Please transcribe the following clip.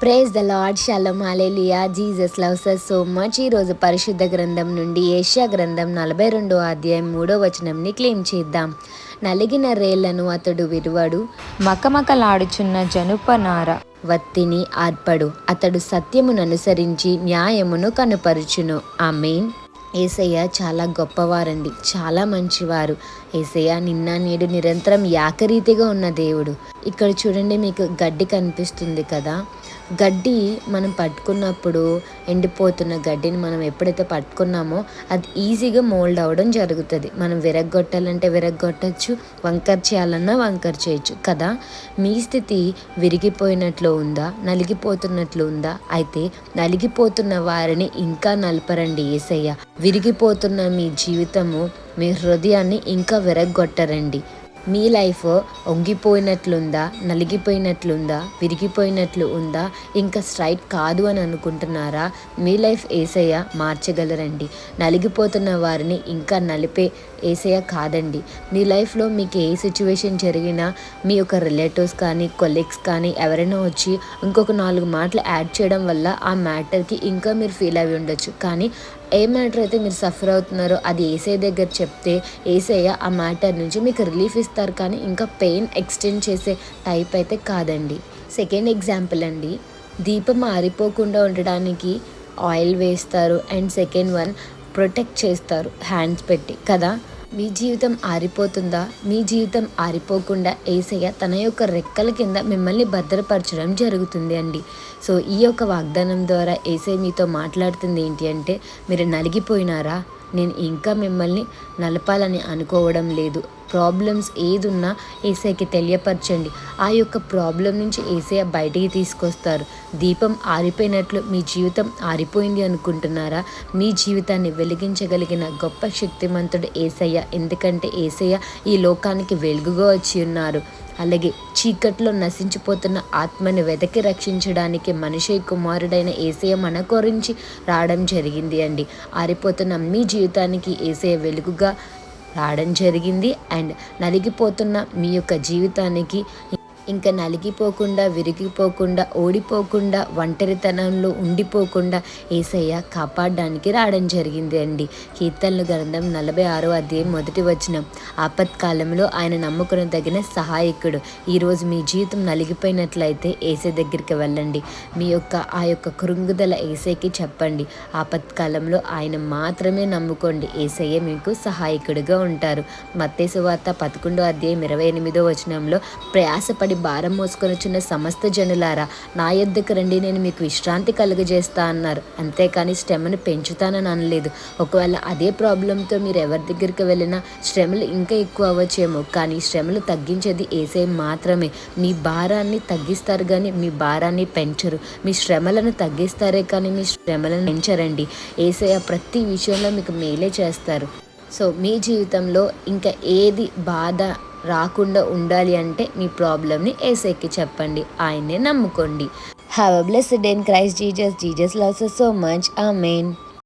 Praise the Lord, shalom, hallelujah. Jesus loves us so much. ఈరోజు పరిశుద్ధ గ్రంథం నుండి యెషయా గ్రంథం 42వ అధ్యాయం 3వ వచనంని క్లెయిమ్ చేద్దాం. నలిగిన రేళ్లను అతడు విరువడు, మకమకలాడుచున్న జనుపనార వత్తిని ఆర్పడు. అతడు సత్యమును అనుసరించి న్యాయమును కనుపరుచును. ఆమేన్. యేసయ్య చాలా గొప్పవారండి, చాలా మంచివారు. యేసయ్య నిన్న నేడు నిరంతరం ఏకరీతిగా ఉన్న దేవుడు. ఇక్కడ చూడండి, మీకు గడ్డి కనిపిస్తుంది కదా. గడ్డి మనం పట్టుకున్నప్పుడు ఎండిపోతున్న గడ్డిని మనం ఎప్పుడైతే పట్టుకున్నామో అది ఈజీగా మోల్డ్ అవ్వడం జరుగుతుంది. మనం విరగ్గొట్టాలంటే విరగ్గొట్టచ్చు, వంకర్ చేయాలన్నా వంకర్ చేయొచ్చు కదా. మీ స్థితి విరిగిపోయినట్లు ఉందా, నలిగిపోతున్నట్లు ఉందా? అయితే నలిగిపోతున్న వారిని ఇంకా నలపరండి యేసయ్య. విరిగిపోతున్న మీ జీవితము, మీ హృదయాన్ని ఇంకా విరగ్గొట్టరండి. మీ లైఫ్ వంగిపోయినట్లుందా, నలిగిపోయినట్లుందా, విరిగిపోయినట్లు ఉందా, ఇంకా స్ట్రైట్ కాదు అని అనుకుంటున్నారా? మీ లైఫ్ యేసయ్య మార్చగలరండి. నలిగిపోతున్న వారిని ఇంకా నలిపే యేసయ్య కాదండి. మీ లైఫ్లో మీకు ఏ సిచ్యువేషన్ జరిగినా మీ యొక్క రిలేటివ్స్ కానీ, కొలీగ్స్ కానీ ఎవరైనా వచ్చి ఇంకొక 4 మాటలు యాడ్ చేయడం వల్ల ఆ మ్యాటర్కి ఇంకా మీరు ఫీల్ అవి ఉండొచ్చు. కానీ ఏ మ్యాటర్ అయితే మీరు సఫర్ అవుతున్నారో అది యేసయ్య దగ్గర చెప్తే యేసయ్య ఆ మ్యాటర్ నుంచి మీకు రిలీఫ్ ఇస్తారు. కానీ ఇంకా పెయిన్ ఎక్స్టెండ్ చేసే టైప్ అయితే కాదండి. సెకండ్ ఎగ్జాంపుల్ అండి, దీపం ఆరిపోకుండా ఉండడానికి ఆయిల్ వేస్తారు అండ్ సెకండ్ వన్ ప్రొటెక్ట్ చేస్తారు హ్యాండ్స్ పెట్టి కదా. మీ జీవితం ఆరిపోతుందా? మీ జీవితం ఆరిపోకుండా యేసయ్య తన యొక్క రెక్కల కింద మిమ్మల్ని భద్రపరచడం జరుగుతుంది అండి. సో ఈ యొక్క వాగ్దానం ద్వారా యేసయ్య మీతో మాట్లాడుతుంది ఏంటి అంటే, మీరు నలిగిపోయినారా? నేను ఇంకా మిమ్మల్ని నలపాలని అనుకోవడం లేదు. ప్రాబ్లమ్స్ ఏదున్నా యేసయ్యకి తెలియపరచండి. ఆ యొక్క ప్రాబ్లం నుంచి యేసయ్య బయటికి తీసుకొస్తారు. దీపం ఆరిపోయినట్లు మీ జీవితం ఆరిపోయింది అనుకుంటున్నారా? మీ జీవితాన్ని వెలిగించగలిగిన గొప్ప శక్తిమంతుడు యేసయ్య. ఎందుకంటే యేసయ్య ఈ లోకానికి వెలుగుగా వచ్చి ఉన్నారు. అలాగే చీకట్లో నశించిపోతున్న ఆత్మని వెదకి రక్షించడానికి మనిషి కుమారుడైన యేసయ్య మన గురించి రావడం జరిగింది అండి. ఆరిపోతున్న మీ జీవితానికి యేసయ్య వెలుగుగా రావడం జరిగింది. అండ్ నలిగిపోతున్న మీ యొక్క జీవితానికి ఇంకా నలిగిపోకుండా, విరిగిపోకుండా, ఓడిపోకుండా, ఒంటరితనంలో ఉండిపోకుండా యేసయ్య కాపాడడానికి రావడం జరిగింది అండి. కీర్తనల గ్రంథం 46వ అధ్యాయం 1వ వచనం, ఆపత్కాలంలో ఆయన నమ్ముకుని తగిన సహాయకుడు. ఈరోజు మీ జీవితం నలిగిపోయినట్లయితే యేసయ్య దగ్గరికి వెళ్ళండి. మీ యొక్క ఆ యొక్క కృంగుదల యేసయ్యకి చెప్పండి. ఆపత్కాలంలో ఆయన మాత్రమే నమ్ముకోండి. యేసయ్య మీకు సహాయకుడిగా ఉంటారు. మత్తయి సువార్త 11వ అధ్యాయం 28వ వచనంలో, ప్రయాసపడి భారం మోసుకొనిచున్న సమస్త జనులారా నా యొద్దకు రండి, నేను మీకు విశ్రాంతి కలుగజేస్తా అన్నారు. అంతేకాని శ్రమను పెంచుతానని అనలేదు. ఒకవేళ అదే ప్రాబ్లంతో మీరు ఎవరి దగ్గరికి వెళ్ళినా శ్రమలు ఇంకా ఎక్కువ అవ్వచ్చేమో, కానీ శ్రమలు తగ్గించేది యేసయ్య మాత్రమే. మీ భారాన్ని తగ్గిస్తారు కానీ మీ భారాన్ని పెంచరు. మీ శ్రమలను తగ్గిస్తారే కానీ మీ శ్రమలను పెంచరండి. యేసయ్య ప్రతి విషయంలో మీకు మేలే చేస్తారు. సో మీ జీవితంలో ఇంకా ఏది బాధ రాకుండా ఉండాలి అంటే మీ ప్రాబ్లమ్ని యేసయ్యకి చెప్పండి. ఆయన్నే నమ్ముకోండి. Have a blessed day in Christ Jesus. Jesus loves us so much. Amen.